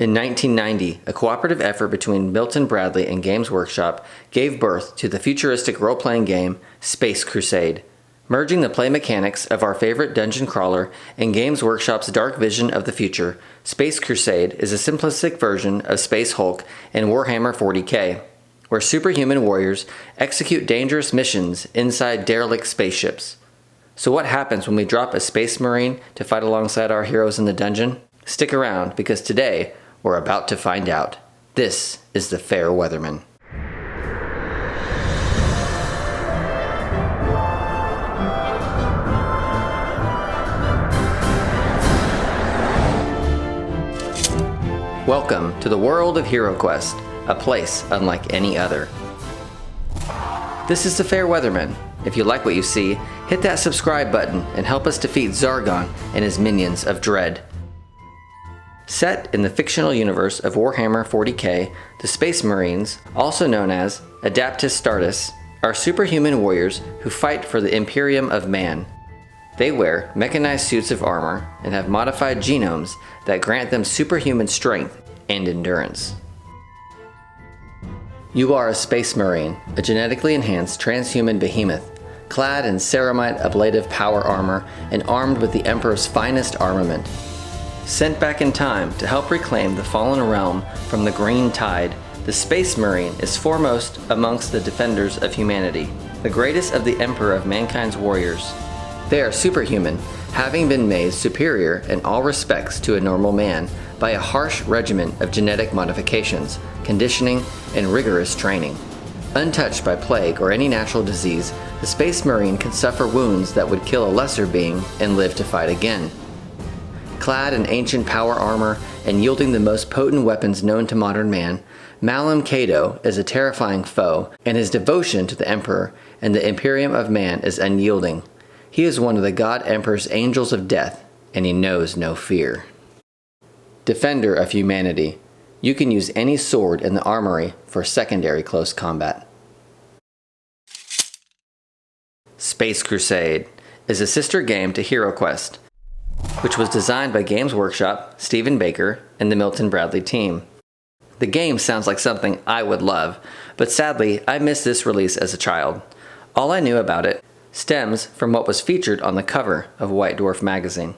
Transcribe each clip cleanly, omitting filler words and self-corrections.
In 1990, a cooperative effort between Milton Bradley and Games Workshop gave birth to the futuristic role-playing game Space Crusade. Merging the play mechanics of our favorite dungeon crawler and Games Workshop's dark vision of the future, Space Crusade is a simplistic version of Space Hulk and Warhammer 40k, where superhuman warriors execute dangerous missions inside derelict spaceships. So what happens when we drop a Space Marine to fight alongside our heroes in the dungeon? Stick around, because today, we're about to find out. This is the Fair Weatherman. Welcome to the world of HeroQuest, a place unlike any other. This is the Fair Weatherman. If you like what you see, hit that subscribe button and help us defeat Zargon and his minions of dread. Set in the fictional universe of Warhammer 40k, the Space Marines, also known as Adeptus Astartes, are superhuman warriors who fight for the Imperium of Man. They wear mechanized suits of armor and have modified genomes that grant them superhuman strength and endurance. You are a Space Marine, a genetically enhanced transhuman behemoth, clad in ceramite ablative power armor and armed with the Emperor's finest armament. Sent back in time to help reclaim the fallen realm from the Green Tide, the Space Marine is foremost amongst the defenders of humanity, the greatest of the Emperor of mankind's warriors. They are superhuman, having been made superior in all respects to a normal man by a harsh regimen of genetic modifications, conditioning, and rigorous training. Untouched by plague or any natural disease, the Space Marine can suffer wounds that would kill a lesser being and live to fight again. Clad in ancient power armor and yielding the most potent weapons known to modern man, Malum Cato is a terrifying foe, and his devotion to the Emperor and the Imperium of Man is unyielding. He is one of the God Emperor's angels of death, and he knows no fear. Defender of humanity, you can use any sword in the armory for secondary close combat. Space Crusade is a sister game to HeroQuest, which was designed by Games Workshop, Stephen Baker, and the Milton Bradley team. The game sounds like something I would love, but sadly, I missed this release as a child. All I knew about it stems from what was featured on the cover of White Dwarf magazine.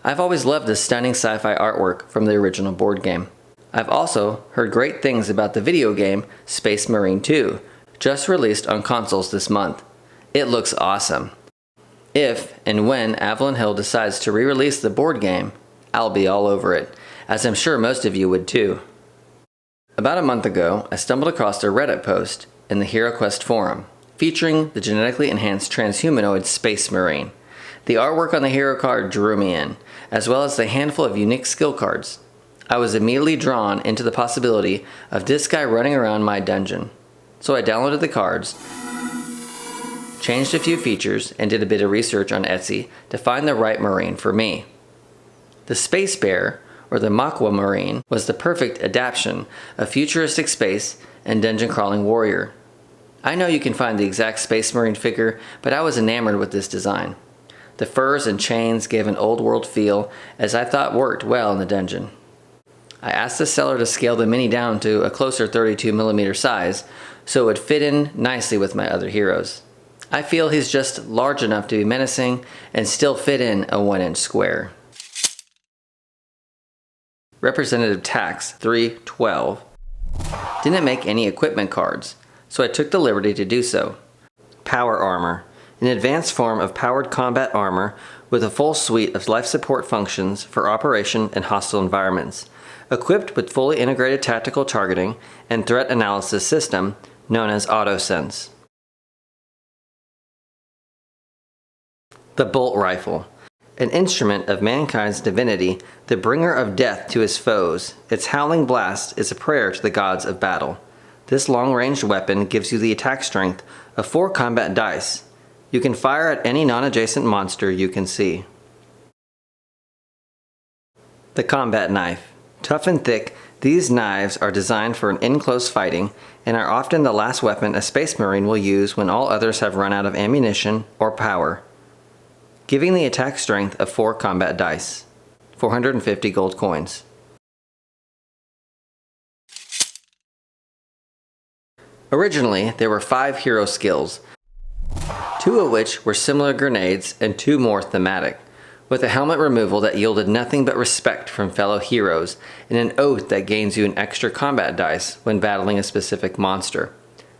I've always loved the stunning sci-fi artwork from the original board game. I've also heard great things about the video game Space Marine 2, just released on consoles this month. It looks awesome. If and when Avalon Hill decides to re-release the board game, I'll be all over it, as I'm sure most of you would too. About a month ago, I stumbled across a Reddit post in the HeroQuest forum, featuring the genetically enhanced transhumanoid Space Marine. The artwork on the hero card drew me in, as well as the handful of unique skill cards. I was immediately drawn into the possibility of this guy running around my dungeon. So I downloaded the cards, changed a few features, and did a bit of research on Etsy to find the right Marine for me. The Space Bear, or the Makwa Marine, was the perfect adaptation of futuristic space and dungeon crawling warrior. I know you can find the exact Space Marine figure, but I was enamored with this design. The furs and chains gave an old world feel, as I thought worked well in the dungeon. I asked the seller to scale the mini down to a closer 32mm size, so it would fit in nicely with my other heroes. I feel he's just large enough to be menacing and still fit in a 1-inch square. Representative Tax 312 didn't make any equipment cards, so I took the liberty to do so. Power Armor, an advanced form of powered combat armor with a full suite of life support functions for operation in hostile environments, equipped with fully integrated tactical targeting and threat analysis system known as AutoSense. The Bolt Rifle, an instrument of mankind's divinity, the bringer of death to his foes. Its howling blast is a prayer to the gods of battle. This long-ranged weapon gives you the attack strength of 4 combat dice. You can fire at any non-adjacent monster you can see. The Combat Knife. Tough and thick, these knives are designed for an in-close fighting and are often the last weapon a Space Marine will use when all others have run out of ammunition or power, giving the attack strength of 4 combat dice, 450 gold coins. Originally, there were 5 hero skills, 2 of which were similar grenades and 2 more thematic, with a helmet removal that yielded nothing but respect from fellow heroes and an oath that gains you an extra combat dice when battling a specific monster.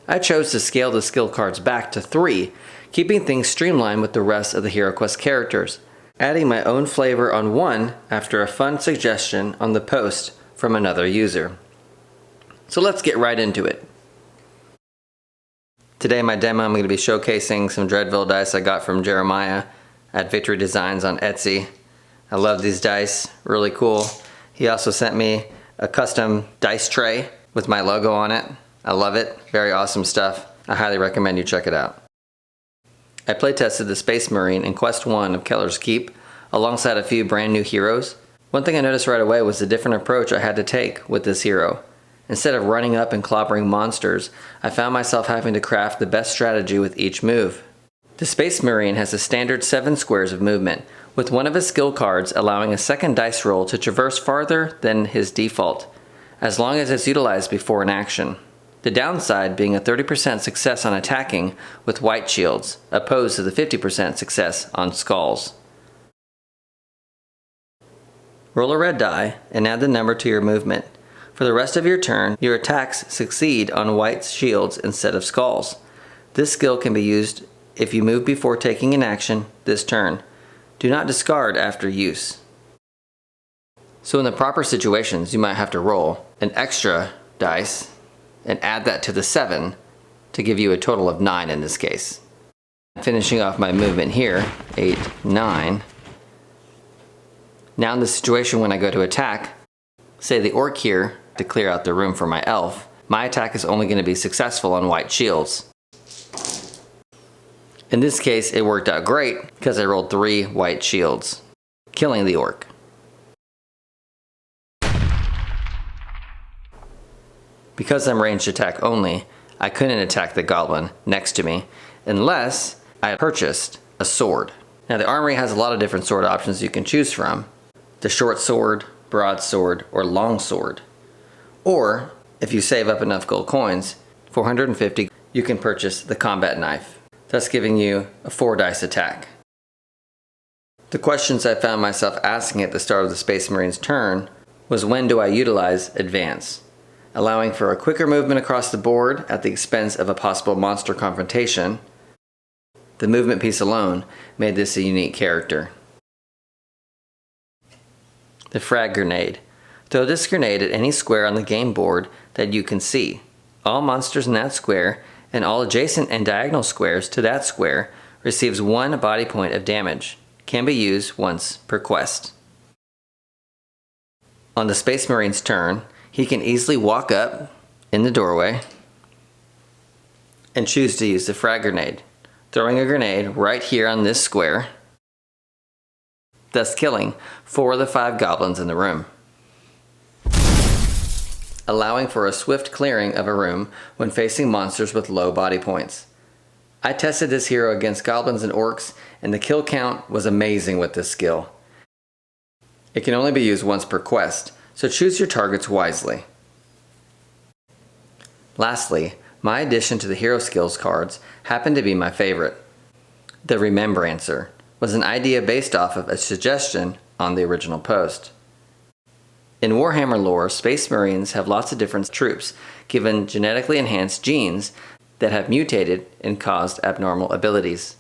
I chose to scale the skill cards back to 3, keeping things streamlined with the rest of the HeroQuest characters, adding my own flavor on 1 after a fun suggestion on the post from another user. So let's get right into it. Today in my demo I'm going to be showcasing some Dreadville dice I got from Jeremiah at Victory Designs on Etsy. I love these dice, really cool. He also sent me a custom dice tray with my logo on it. I love it, very awesome stuff. I highly recommend you check it out. I playtested the Space Marine in Quest 1 of Keller's Keep alongside a few brand new heroes. One thing I noticed right away was the different approach I had to take with this hero. Instead of running up and clobbering monsters, I found myself having to craft the best strategy with each move. The Space Marine has a standard 7 squares of movement, with one of his skill cards allowing a second dice roll to traverse farther than his default, as long as it's utilized before an action. The downside being a 30% success on attacking with white shields, opposed to the 50% success on skulls. Roll a red die and add the number to your movement. For the rest of your turn, your attacks succeed on white shields instead of skulls. This skill can be used if you move before taking an action this turn. Do not discard after use. So in the proper situations, you might have to roll an extra dice and add that to the 7 to give you a total of 9 in this case. Finishing off my movement here, 8, 9. Now in the situation when I go to attack, say the orc here, to clear out the room for my elf, my attack is only going to be successful on white shields. In this case, it worked out great because I rolled 3 white shields, killing the orc. Because I'm ranged attack only, I couldn't attack the goblin next to me unless I purchased a sword. Now the armory has a lot of different sword options you can choose from. The short sword, broadsword, or long sword. Or, if you save up enough gold coins, 450, you can purchase the combat knife, thus giving you a 4 dice attack. The questions I found myself asking at the start of the Space Marine's turn was, when do I utilize advance? Allowing for a quicker movement across the board at the expense of a possible monster confrontation. The movement piece alone made this a unique character. The Frag grenade. Throw this grenade at any square on the game board that you can see. All monsters in that square and all adjacent and diagonal squares to that square receives 1 body point of damage. Can be used once per quest. On the Space Marine's turn, he can easily walk up in the doorway and choose to use the Frag grenade, throwing a grenade right here on this square, thus killing 4 of the 5 goblins in the room, allowing for a swift clearing of a room when facing monsters with low body points. I tested this hero against goblins and orcs, and the kill count was amazing with this skill. It can only be used once per quest, so choose your targets wisely. Lastly, my addition to the hero skills cards happened to be my favorite. The Remembrancer was an idea based off of a suggestion on the original post. In Warhammer lore, Space Marines have lots of different troops, given genetically enhanced genes that have mutated and caused abnormal abilities.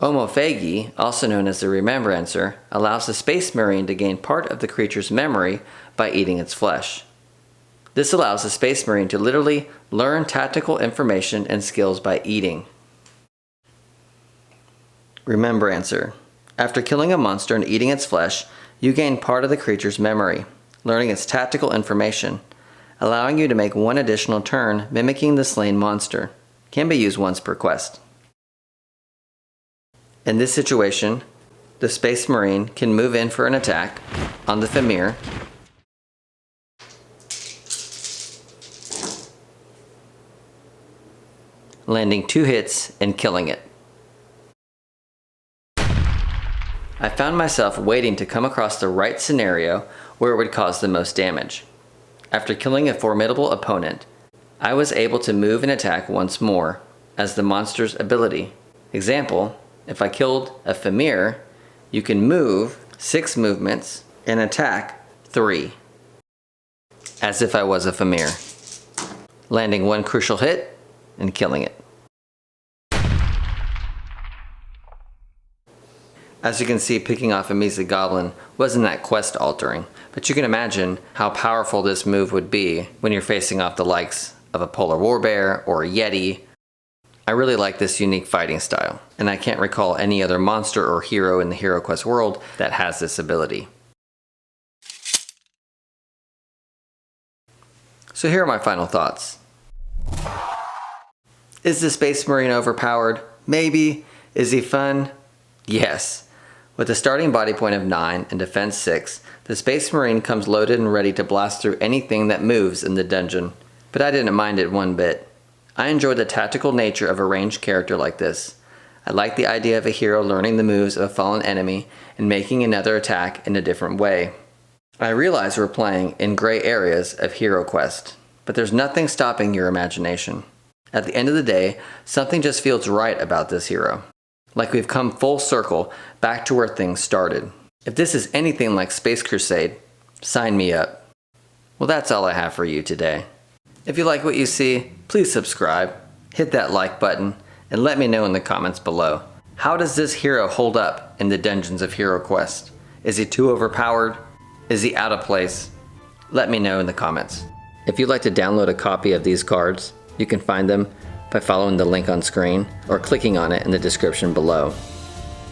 Homophagy, also known as the Remembrancer, allows the Space Marine to gain part of the creature's memory by eating its flesh. This allows the Space Marine to literally learn tactical information and skills by eating. Remembrancer. After killing a monster and eating its flesh, you gain part of the creature's memory, learning its tactical information, allowing you to make 1 additional turn mimicking the slain monster. Can be used once per quest. In this situation, the Space Marine can move in for an attack on the Femir, landing 2 hits and killing it. I found myself waiting to come across the right scenario where it would cause the most damage. After killing a formidable opponent, I was able to move and attack once more as the monster's ability. Example, if I killed a Famir, you can move 6 movements and attack 3. As if I was a Famir, landing 1 crucial hit and killing it. As you can see, picking off a measly goblin wasn't that quest altering, but you can imagine how powerful this move would be when you're facing off the likes of a polar warbear or a yeti. I really like this unique fighting style, and I can't recall any other monster or hero in the HeroQuest world that has this ability. So here are my final thoughts. Is the Space Marine overpowered? Maybe. Is he fun? Yes. With a starting body point of 9 and defense 6, the Space Marine comes loaded and ready to blast through anything that moves in the dungeon. But I didn't mind it one bit. I enjoy the tactical nature of a ranged character like this. I like the idea of a hero learning the moves of a fallen enemy and making another attack in a different way. I realize we're playing in gray areas of HeroQuest, but there's nothing stopping your imagination. At the end of the day, something just feels right about this hero. Like we've come full circle back to where things started. If this is anything like Space Crusade, sign me up. Well, that's all I have for you today. If you like what you see, please subscribe, hit that like button, and let me know in the comments below. How does this hero hold up in the dungeons of HeroQuest? Is he too overpowered? Is he out of place? Let me know in the comments. If you'd like to download a copy of these cards, you can find them by following the link on screen or clicking on it in the description below.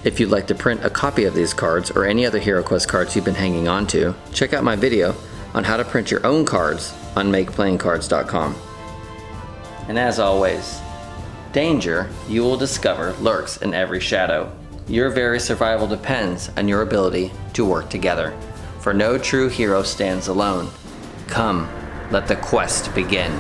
If you'd like to print a copy of these cards or any other HeroQuest cards you've been hanging on to, check out my video on how to print your own cards on makeplayingcards.com. And as always, danger, you will discover, lurks in every shadow. Your very survival depends on your ability to work together, for no true hero stands alone. Come, let the quest begin.